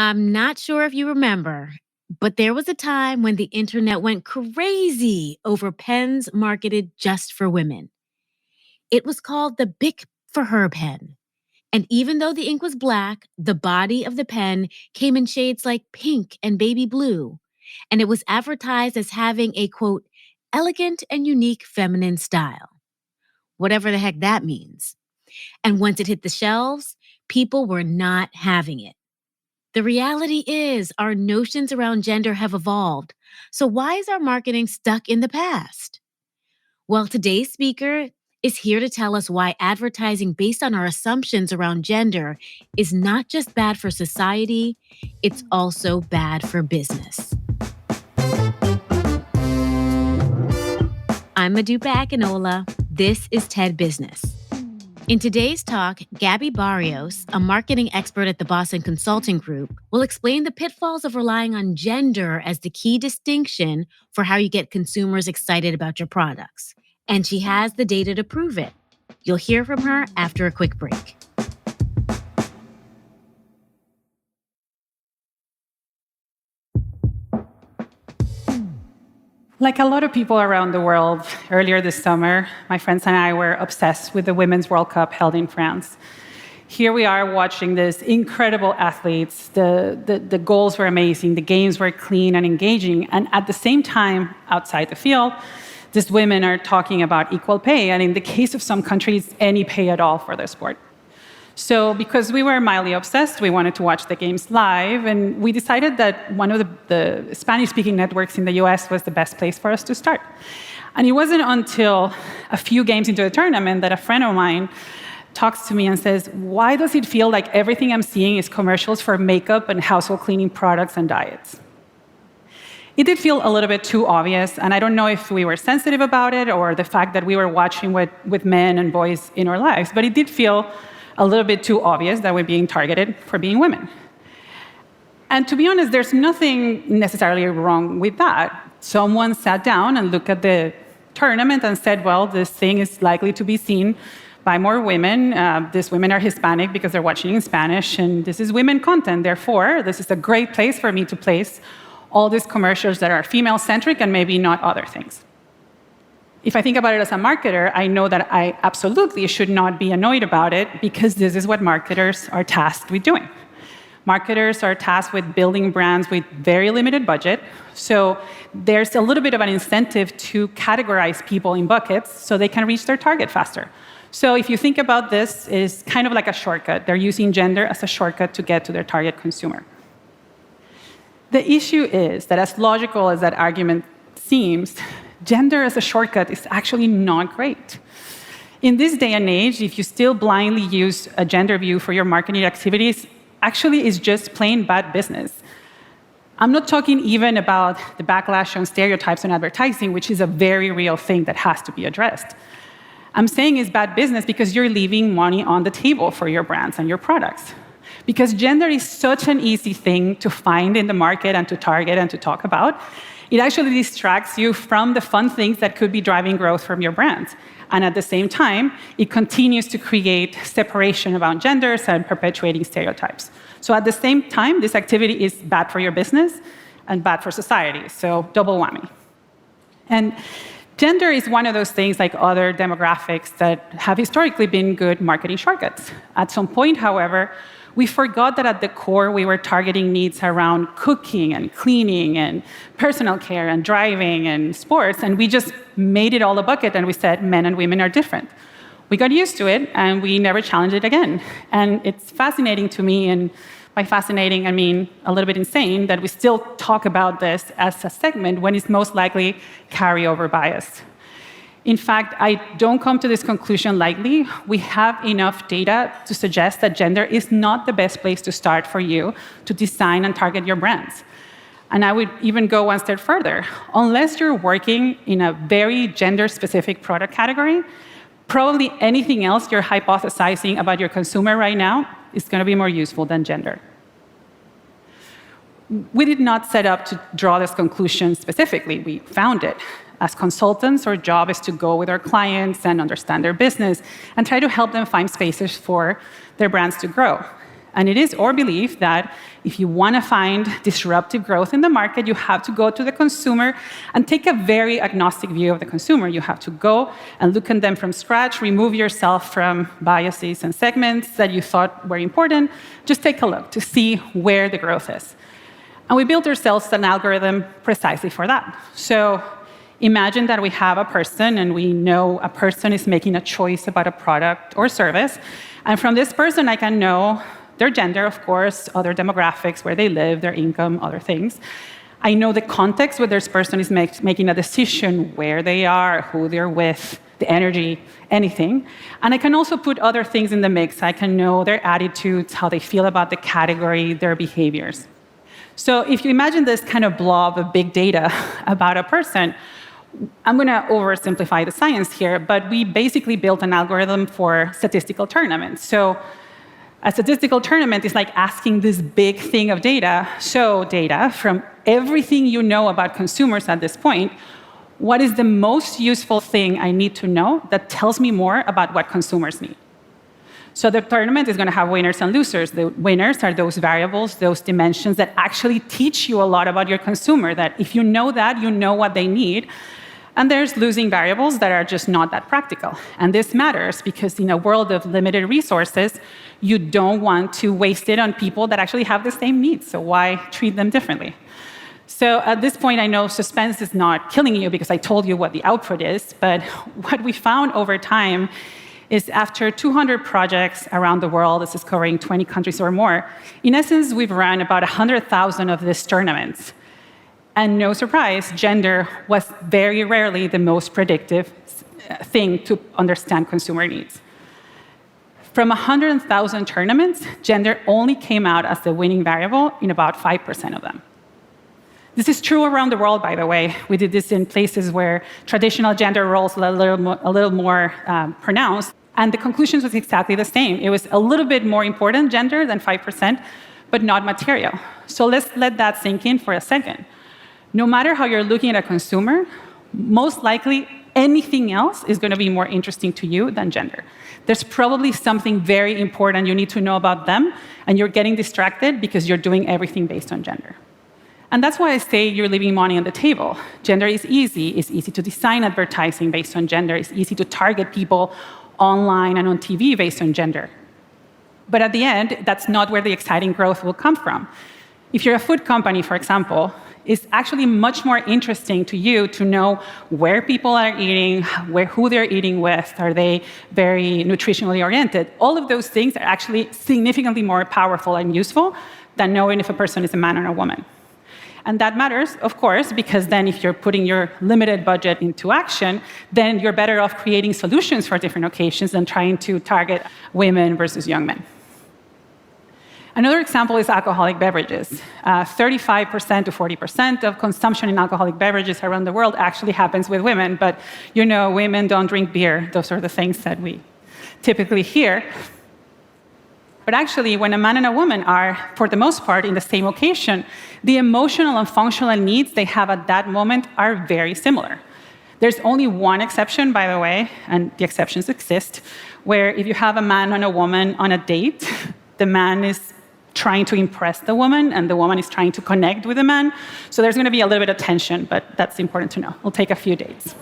I'm not sure if you remember, but there was a time when the internet went crazy over pens marketed just for women. It was called the Bic for Her pen. And even though the ink was black, the body of the pen came in shades like pink and baby blue. And it was advertised as having a quote, elegant and unique feminine style, whatever the heck that means. And once it hit the shelves, people were not having it. The reality is, our notions around gender have evolved. So, why is our marketing stuck in the past? Well, today's speaker is here to tell us why advertising based on our assumptions around gender is not just bad for society, it's also bad for business. I'm Modupe Akinola. This is TED Business. In today's talk, Gaby Barrios, a marketing expert at the Boston Consulting Group, will explain the pitfalls of relying on gender as the key distinction for how you get consumers excited about your products. And she has the data to prove it. You'll hear from her after a quick break. Like a lot of people around the world, earlier this summer, my friends and I were obsessed with the Women's World Cup held in France. Here we are watching these incredible athletes. The goals were amazing, the games were clean and engaging, and at the same time, outside the field, these women are talking about equal pay, and in the case of some countries, any pay at all for their sport. So because we were mildly obsessed, we wanted to watch the games live, and we decided that one of the Spanish-speaking networks in the US was the best place for us to start. And it wasn't until a few games into the tournament that a friend of mine talks to me and says, why does it feel like everything I'm seeing is commercials for makeup and household cleaning products and diets? It did feel a little bit too obvious, and I don't know if we were sensitive about it or the fact that we were watching with men and boys in our lives, but it did feel a little bit too obvious that we're being targeted for being women. And to be honest, there's nothing necessarily wrong with that. Someone sat down and looked at the tournament and said, well, this thing is likely to be seen by more women. These women are Hispanic because they're watching in Spanish, and this is women content. Therefore, this is a great place for me to place all these commercials that are female-centric and maybe not other things. If I think about it as a marketer, I know that I absolutely should not be annoyed about it because this is what marketers are tasked with doing. Marketers are tasked with building brands with very limited budget, so there's a little bit of an incentive to categorize people in buckets so they can reach their target faster. So if you think about this, it's kind of like a shortcut. They're using gender as a shortcut to get to their target consumer. The issue is that as logical as that argument seems, gender as a shortcut is actually not great. In this day and age, if you still blindly use a gender view for your marketing activities, actually is just plain bad business. I'm not talking even about the backlash on stereotypes in advertising, which is a very real thing that has to be addressed. I'm saying it's bad business because you're leaving money on the table for your brands and your products. Because gender is such an easy thing to find in the market and to target and to talk about, it actually distracts you from the fun things that could be driving growth from your brands. And at the same time, it continues to create separation around genders and perpetuating stereotypes. So at the same time, this activity is bad for your business and bad for society. So double whammy. And gender is one of those things, like other demographics, that have historically been good marketing shortcuts. At some point, however, we forgot that at the core, we were targeting needs around cooking and cleaning and personal care and driving and sports, and we just made it all a bucket, and we said men and women are different. We got used to it, and we never challenged it again. And it's fascinating to me, and by fascinating, I mean a little bit insane, that we still talk about this as a segment when it's most likely carryover bias. In fact, I don't come to this conclusion lightly. We have enough data to suggest that gender is not the best place to start for you to design and target your brands. And I would even go one step further. Unless you're working in a very gender-specific product category, probably anything else you're hypothesizing about your consumer right now is going to be more useful than gender. We did not set up to draw this conclusion specifically. We found it. As consultants, our job is to go with our clients and understand their business and try to help them find spaces for their brands to grow. And it is our belief that if you want to find disruptive growth in the market, you have to go to the consumer and take a very agnostic view of the consumer. You have to go and look at them from scratch, remove yourself from biases and segments that you thought were important. Just take a look to see where the growth is. And we built ourselves an algorithm precisely for that. So imagine that we have a person and we know a person is making a choice about a product or service. And from this person, I can know their gender, of course, other demographics, where they live, their income, other things. I know the context where this person is making a decision, where they are, who they're with, the energy, anything. And I can also put other things in the mix. I can know their attitudes, how they feel about the category, their behaviors. So if you imagine this kind of blob of big data about a person, I'm going to oversimplify the science here, but we basically built an algorithm for statistical tournaments. So a statistical tournament is like asking this big thing of data, data from everything you know about consumers at this point, what is the most useful thing I need to know that tells me more about what consumers need? So the tournament is going to have winners and losers. The winners are those variables, those dimensions that actually teach you a lot about your consumer, that if you know that, you know what they need. And there's losing variables that are just not that practical. And this matters because in a world of limited resources, you don't want to waste it on people that actually have the same needs. So why treat them differently? So at this point, I know suspense is not killing you because I told you what the output is. But what we found over time is after 200 projects around the world, this is covering 20 countries or more, in essence, we've run about 100,000 of these tournaments. And no surprise, gender was very rarely the most predictive thing to understand consumer needs. From 100,000 tournaments, gender only came out as the winning variable in about 5% of them. This is true around the world, by the way. We did this in places where traditional gender roles were a little more pronounced, and the conclusions was exactly the same. It was a little bit more important, gender, than 5%, but not material. So let's let that sink in for a second. No matter how you're looking at a consumer, most likely anything else is going to be more interesting to you than gender. There's probably something very important you need to know about them, and you're getting distracted because you're doing everything based on gender. And that's why I say you're leaving money on the table. Gender is easy. It's easy to design advertising based on gender. It's easy to target people online and on TV based on gender. But at the end, that's not where the exciting growth will come from. If you're a food company, for example, it's actually much more interesting to you to know where people are eating, who they're eating with, are they very nutritionally oriented. All of those things are actually significantly more powerful and useful than knowing if a person is a man or a woman. And that matters, of course, because then if you're putting your limited budget into action, then you're better off creating solutions for different occasions than trying to target women versus young men. Another example is alcoholic beverages. 35% to 40% of consumption in alcoholic beverages around the world actually happens with women, but you know, women don't drink beer. Those are the things that we typically hear. But actually, when a man and a woman are, for the most part, in the same occasion, the emotional and functional needs they have at that moment are very similar. There's only one exception, by the way, and the exceptions exist, where if you have a man and a woman on a date, the man is trying to impress the woman, and the woman is trying to connect with the man. So there's going to be a little bit of tension, but that's important to know. It'll take a few dates.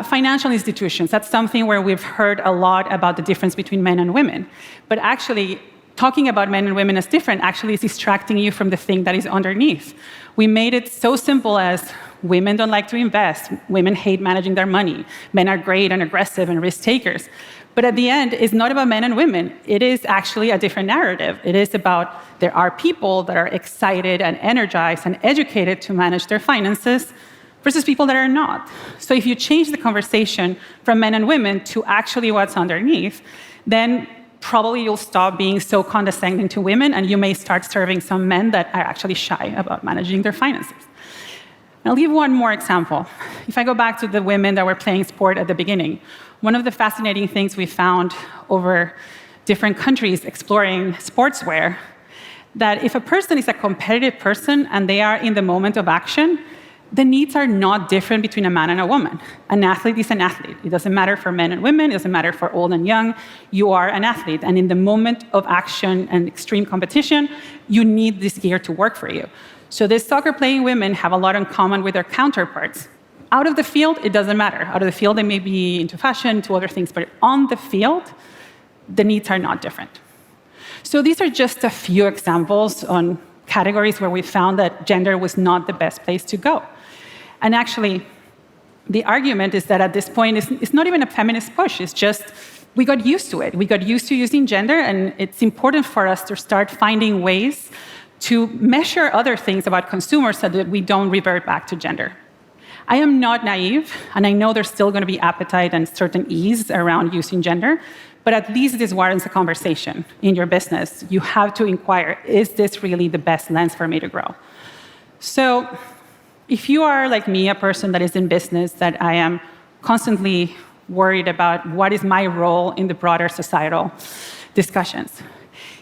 Financial institutions, that's something where we've heard a lot about the difference between men and women. But actually, talking about men and women as different actually is distracting you from the thing that is underneath. We made it so simple as women don't like to invest, women hate managing their money, men are great and aggressive and risk takers. But at the end, it's not about men and women. It is actually a different narrative. It is about there are people that are excited and energized and educated to manage their finances versus people that are not. So if you change the conversation from men and women to actually what's underneath, then probably you'll stop being so condescending to women, and you may start serving some men that are actually shy about managing their finances. I'll give one more example. If I go back to the women that were playing sport at the beginning, one of the fascinating things we found over different countries exploring sportswear, that if a person is a competitive person and they are in the moment of action, the needs are not different between a man and a woman. An athlete is an athlete. It doesn't matter for men and women. It doesn't matter for old and young. You are an athlete. And in the moment of action and extreme competition, you need this gear to work for you. So these soccer-playing women have a lot in common with their counterparts. Out of the field, it doesn't matter. Out of the field, they may be into fashion, into other things. But on the field, the needs are not different. So these are just a few examples on categories where we found that gender was not the best place to go. And actually, the argument is that at this point, it's not even a feminist push. It's just we got used to it. We got used to using gender, and it's important for us to start finding ways to measure other things about consumers so that we don't revert back to gender. I am not naive, and I know there's still going to be appetite and certain ease around using gender, but at least this warrants a conversation in your business. You have to inquire, is this really the best lens for me to grow? So if you are like me, a person that is in business, that I am constantly worried about what is my role in the broader societal discussions.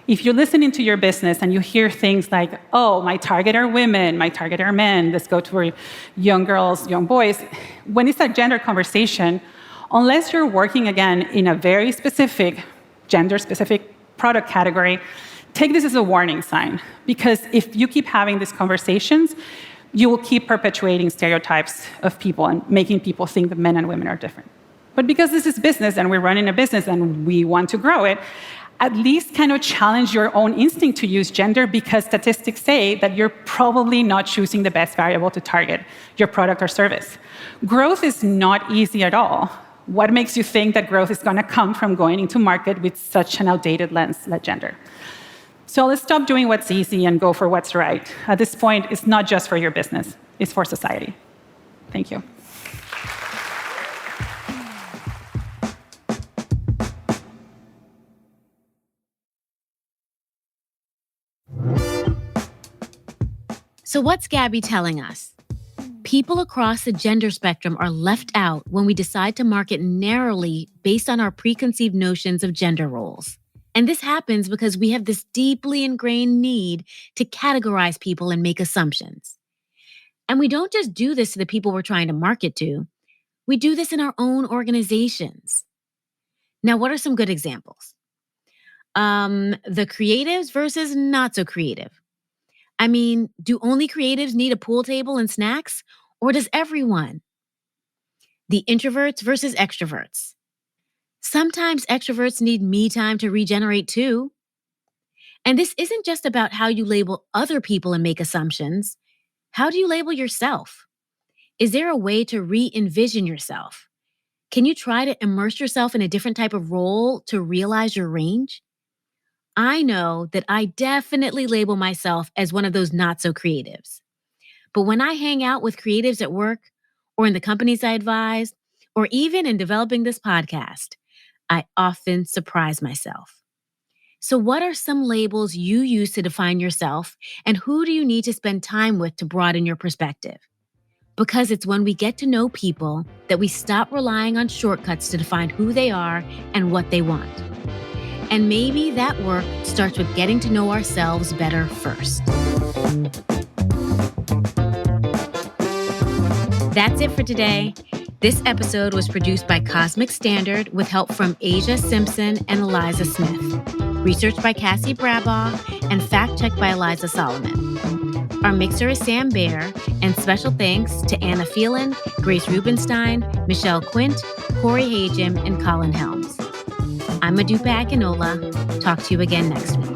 If you're listening to your business and you hear things like, oh, my target are women, my target are men, let's go to young girls, young boys, when it's a gender conversation, unless you're working, again, in a very specific, gender-specific product category, take this as a warning sign. Because if you keep having these conversations, you will keep perpetuating stereotypes of people and making people think that men and women are different. But because this is business and we're running a business and we want to grow it, at least kind of challenge your own instinct to use gender, because statistics say that you're probably not choosing the best variable to target your product or service. Growth is not easy at all. What makes you think that growth is going to come from going into market with such an outdated lens like gender? So let's stop doing what's easy and go for what's right. At this point, it's not just for your business, it's for society. Thank you. So what's Gaby telling us? People across the gender spectrum are left out when we decide to market narrowly based on our preconceived notions of gender roles. And this happens because we have this deeply ingrained need to categorize people and make assumptions. And we don't just do this to the people we're trying to market to. We do this in our own organizations. Now, what are some good examples? The creatives versus not so creative. I mean, do only creatives need a pool table and snacks? Or does everyone? The introverts versus extroverts. Sometimes extroverts need me time to regenerate too. And this isn't just about how you label other people and make assumptions. How do you label yourself? Is there a way to re-envision yourself? Can you try to immerse yourself in a different type of role to realize your range? I know that I definitely label myself as one of those not so creatives. But when I hang out with creatives at work or in the companies I advise, or even in developing this podcast, I often surprise myself. So what are some labels you use to define yourself, and who do you need to spend time with to broaden your perspective? Because it's when we get to know people that we stop relying on shortcuts to define who they are and what they want. And maybe that work starts with getting to know ourselves better first. That's it for today. This episode was produced by Cosmic Standard with help from Asia Simpson and Eliza Smith. Researched by Cassie Brabaugh and fact-checked by Eliza Solomon. Our mixer is Sam Baer, and special thanks to Anna Phelan, Grace Rubenstein, Michelle Quint, Corey Hagem, and Colin Helms. I'm Modupe Akinola. Talk to you again next week.